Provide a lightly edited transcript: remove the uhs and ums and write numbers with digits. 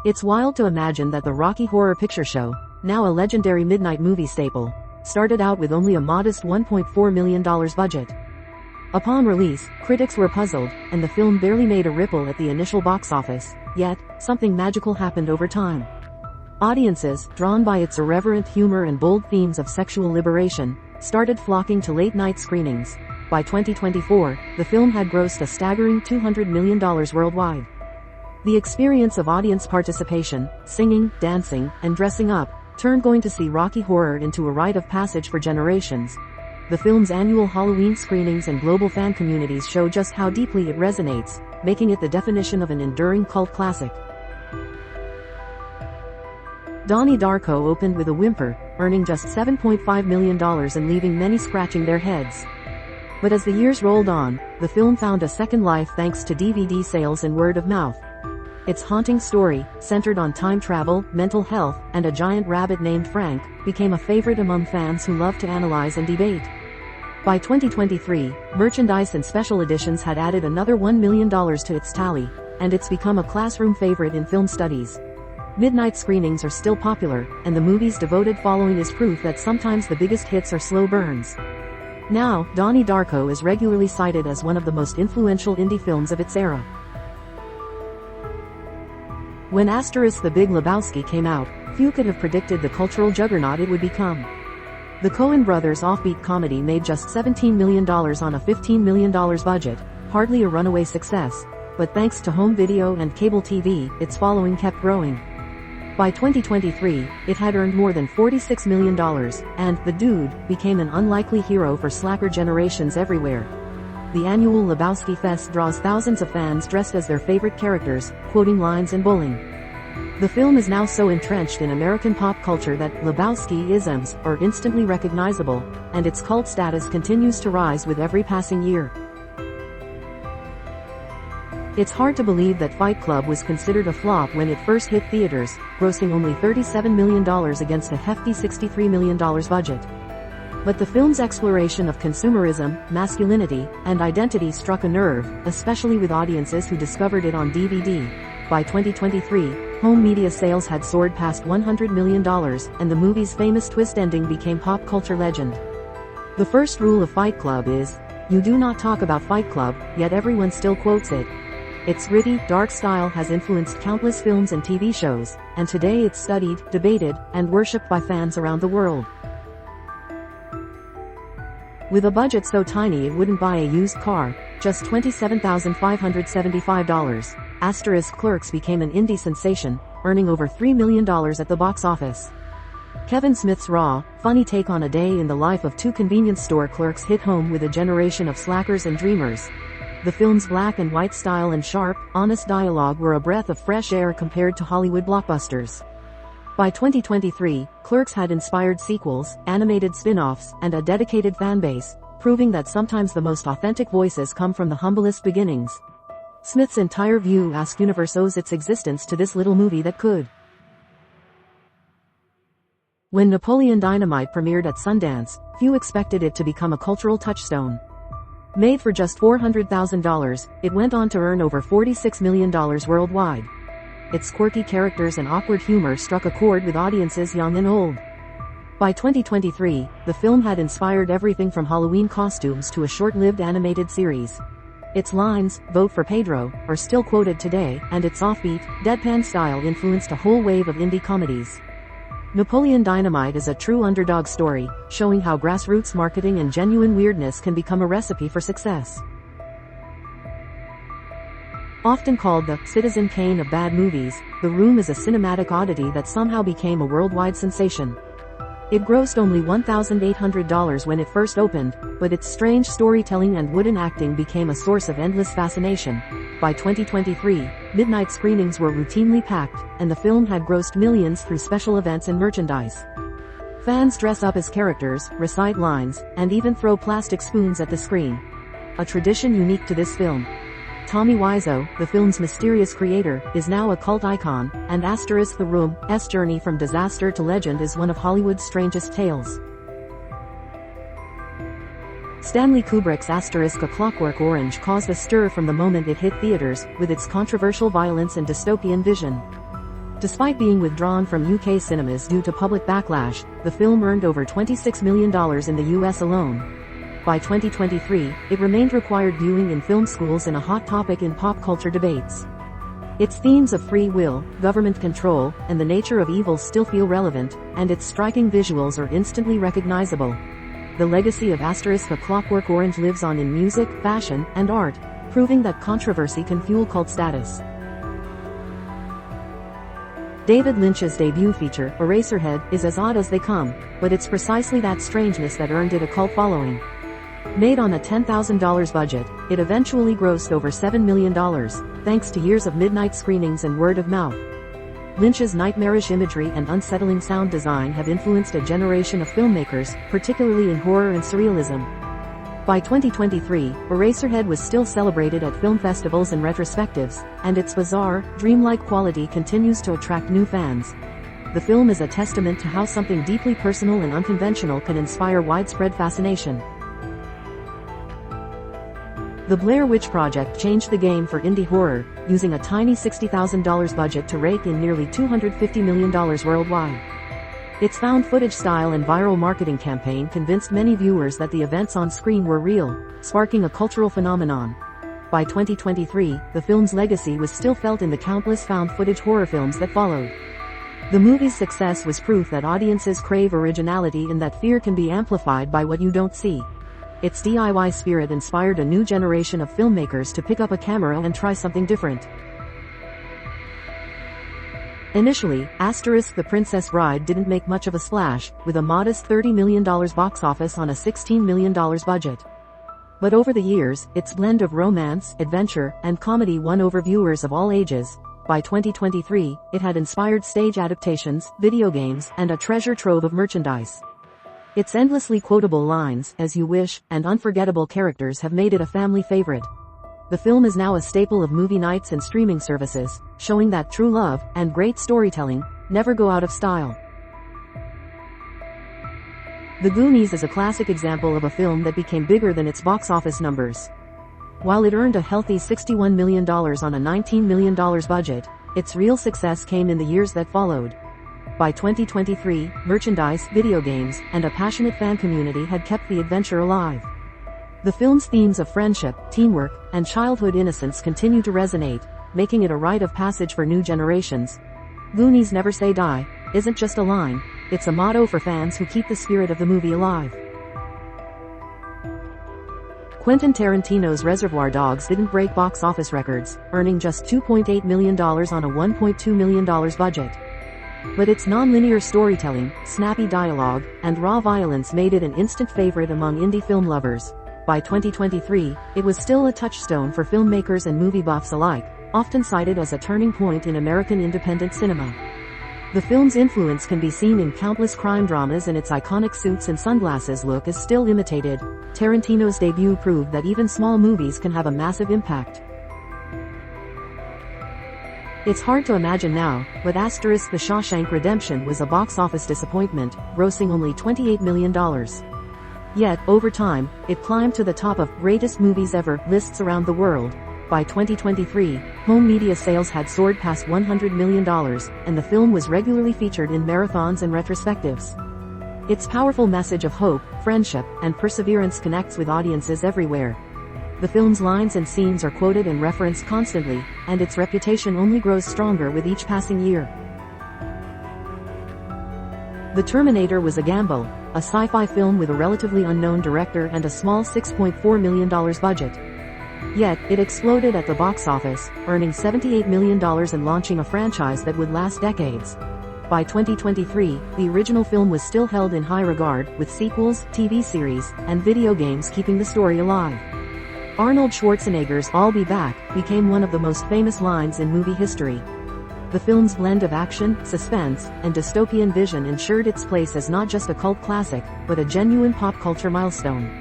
It's wild to imagine that the Rocky Horror Picture Show, now a legendary midnight movie staple, started out with only a modest $1.4 million budget. Upon release, critics were puzzled, and the film barely made a ripple at the initial box office, yet, something magical happened over time. Audiences, drawn by its irreverent humor and bold themes of sexual liberation, started flocking to late-night screenings. By 2024, the film had grossed a staggering $200 million worldwide. The experience of audience participation, singing, dancing, and dressing up, turned going to see Rocky Horror into a rite of passage for generations. The film's annual Halloween screenings and global fan communities show just how deeply it resonates, making it the definition of an enduring cult classic. Donnie Darko opened with a whimper, earning just $7.5 million and leaving many scratching their heads. But as the years rolled on, the film found a second life thanks to DVD sales and word of mouth. Its haunting story, centered on time travel, mental health, and a giant rabbit named Frank, became a favorite among fans who love to analyze and debate. By 2023, merchandise and special editions had added another $1 million to its tally, and it's become a classroom favorite in film studies. Midnight screenings are still popular, and the movie's devoted following is proof that sometimes the biggest hits are slow burns. Now, Donnie Darko is regularly cited as one of the most influential indie films of its era. When The Big Lebowski came out, few could have predicted the cultural juggernaut it would become. The Coen brothers' offbeat comedy made just $17 million on a $15 million budget, hardly a runaway success, but thanks to home video and cable TV, its following kept growing. By 2023, it had earned more than $46 million, and The Dude became an unlikely hero for slacker generations everywhere. The annual Lebowski Fest draws thousands of fans dressed as their favorite characters, quoting lines and bowling. The film is now so entrenched in American pop culture that Lebowski-isms are instantly recognizable, and its cult status continues to rise with every passing year. It's hard to believe that Fight Club was considered a flop when it first hit theaters, grossing only $37 million against a hefty $63 million budget. But the film's exploration of consumerism, masculinity, and identity struck a nerve, especially with audiences who discovered it on DVD. By 2023, home media sales had soared past $100 million, and the movie's famous twist ending became pop culture legend. The first rule of Fight Club is, you do not talk about Fight Club, yet everyone still quotes it. Its gritty, dark style has influenced countless films and TV shows, and today it's studied, debated, and worshipped by fans around the world. With a budget so tiny it wouldn't buy a used car, just $27,575, Clerks became an indie sensation, earning over $3 million at the box office. Kevin Smith's raw, funny take on a day in the life of two convenience store clerks hit home with a generation of slackers and dreamers. The film's black and white style and sharp, honest dialogue were a breath of fresh air compared to Hollywood blockbusters. By 2023, Clerks had inspired sequels, animated spin-offs, and a dedicated fanbase, proving that sometimes the most authentic voices come from the humblest beginnings. Smith's entire view-esque universe owes its existence to this little movie that could. When Napoleon Dynamite premiered at Sundance, few expected it to become a cultural touchstone. Made for just $400,000, it went on to earn over $46 million worldwide. Its quirky characters and awkward humor struck a chord with audiences young and old. By 2023, the film had inspired everything from Halloween costumes to a short-lived animated series. Its lines, "Vote for Pedro," are still quoted today, and its offbeat, deadpan style influenced a whole wave of indie comedies. Napoleon Dynamite is a true underdog story, showing how grassroots marketing and genuine weirdness can become a recipe for success. Often called the Citizen Kane of bad movies, The Room is a cinematic oddity that somehow became a worldwide sensation. It grossed only $1,800 when it first opened, but its strange storytelling and wooden acting became a source of endless fascination. By 2023, midnight screenings were routinely packed, and the film had grossed millions through special events and merchandise. Fans dress up as characters, recite lines, and even throw plastic spoons at the screen. A tradition unique to this film. Tommy Wiseau, the film's mysterious creator, is now a cult icon, and The Room's journey from disaster to legend is one of Hollywood's strangest tales. Stanley Kubrick's A Clockwork Orange caused a stir from the moment it hit theaters, with its controversial violence and dystopian vision. Despite being withdrawn from UK cinemas due to public backlash, the film earned over $26 million in the US alone. By 2023, it remained required viewing in film schools and a hot topic in pop culture debates. Its themes of free will, government control, and the nature of evil still feel relevant, and its striking visuals are instantly recognizable. The legacy of *A Clockwork Orange lives on in music, fashion, and art, proving that controversy can fuel cult status. David Lynch's debut feature, Eraserhead, is as odd as they come, but it's precisely that strangeness that earned it a cult following. Made on a $10,000 budget, it eventually grossed over $7 million, thanks to years of midnight screenings and word of mouth. Lynch's nightmarish imagery and unsettling sound design have influenced a generation of filmmakers, particularly in horror and surrealism. By 2023, Eraserhead was still celebrated at film festivals and retrospectives, and its bizarre, dreamlike quality continues to attract new fans. The film is a testament to how something deeply personal and unconventional can inspire widespread fascination. The Blair Witch Project changed the game for indie horror, using a tiny $60,000 budget to rake in nearly $250 million worldwide. Its found footage style and viral marketing campaign convinced many viewers that the events on screen were real, sparking a cultural phenomenon. By 2023, the film's legacy was still felt in the countless found footage horror films that followed. The movie's success was proof that audiences crave originality and that fear can be amplified by what you don't see. Its DIY spirit inspired a new generation of filmmakers to pick up a camera and try something different. Initially, The Princess Bride didn't make much of a splash, with a modest $30 million box office on a $16 million budget. But over the years, its blend of romance, adventure, and comedy won over viewers of all ages. By 2023, it had inspired stage adaptations, video games, and a treasure trove of merchandise. Its endlessly quotable lines, "As You Wish," and unforgettable characters have made it a family favorite. The film is now a staple of movie nights and streaming services, showing that true love and great storytelling never go out of style. The Goonies is a classic example of a film that became bigger than its box office numbers. While it earned a healthy $61 million on a $19 million budget, its real success came in the years that followed. By 2023, merchandise, video games, and a passionate fan community had kept the adventure alive. The film's themes of friendship, teamwork, and childhood innocence continue to resonate, making it a rite of passage for new generations. Goonies Never Say Die isn't just a line, it's a motto for fans who keep the spirit of the movie alive. Quentin Tarantino's Reservoir Dogs didn't break box office records, earning just $2.8 million on a $1.2 million budget. But its non-linear storytelling, snappy dialogue, and raw violence made it an instant favorite among indie film lovers. By 2023, it was still a touchstone for filmmakers and movie buffs alike, often cited as a turning point in American independent cinema. The film's influence can be seen in countless crime dramas, and its iconic suits and sunglasses look is still imitated. Tarantino's debut proved that even small movies can have a massive impact. It's hard to imagine now, but The Shawshank Redemption was a box office disappointment, grossing only $28 million. Yet, over time, it climbed to the top of greatest movies ever lists around the world. By 2023, home media sales had soared past $100 million, and the film was regularly featured in marathons and retrospectives. Its powerful message of hope, friendship, and perseverance connects with audiences everywhere. The film's lines and scenes are quoted and referenced constantly, and its reputation only grows stronger with each passing year. The Terminator was a gamble, a sci-fi film with a relatively unknown director and a small $6.4 million budget. Yet, it exploded at the box office, earning $78 million and launching a franchise that would last decades. By 2023, the original film was still held in high regard, with sequels, TV series, and video games keeping the story alive. Arnold Schwarzenegger's "I'll be back" became one of the most famous lines in movie history. The film's blend of action, suspense, and dystopian vision ensured its place as not just a cult classic, but a genuine pop culture milestone.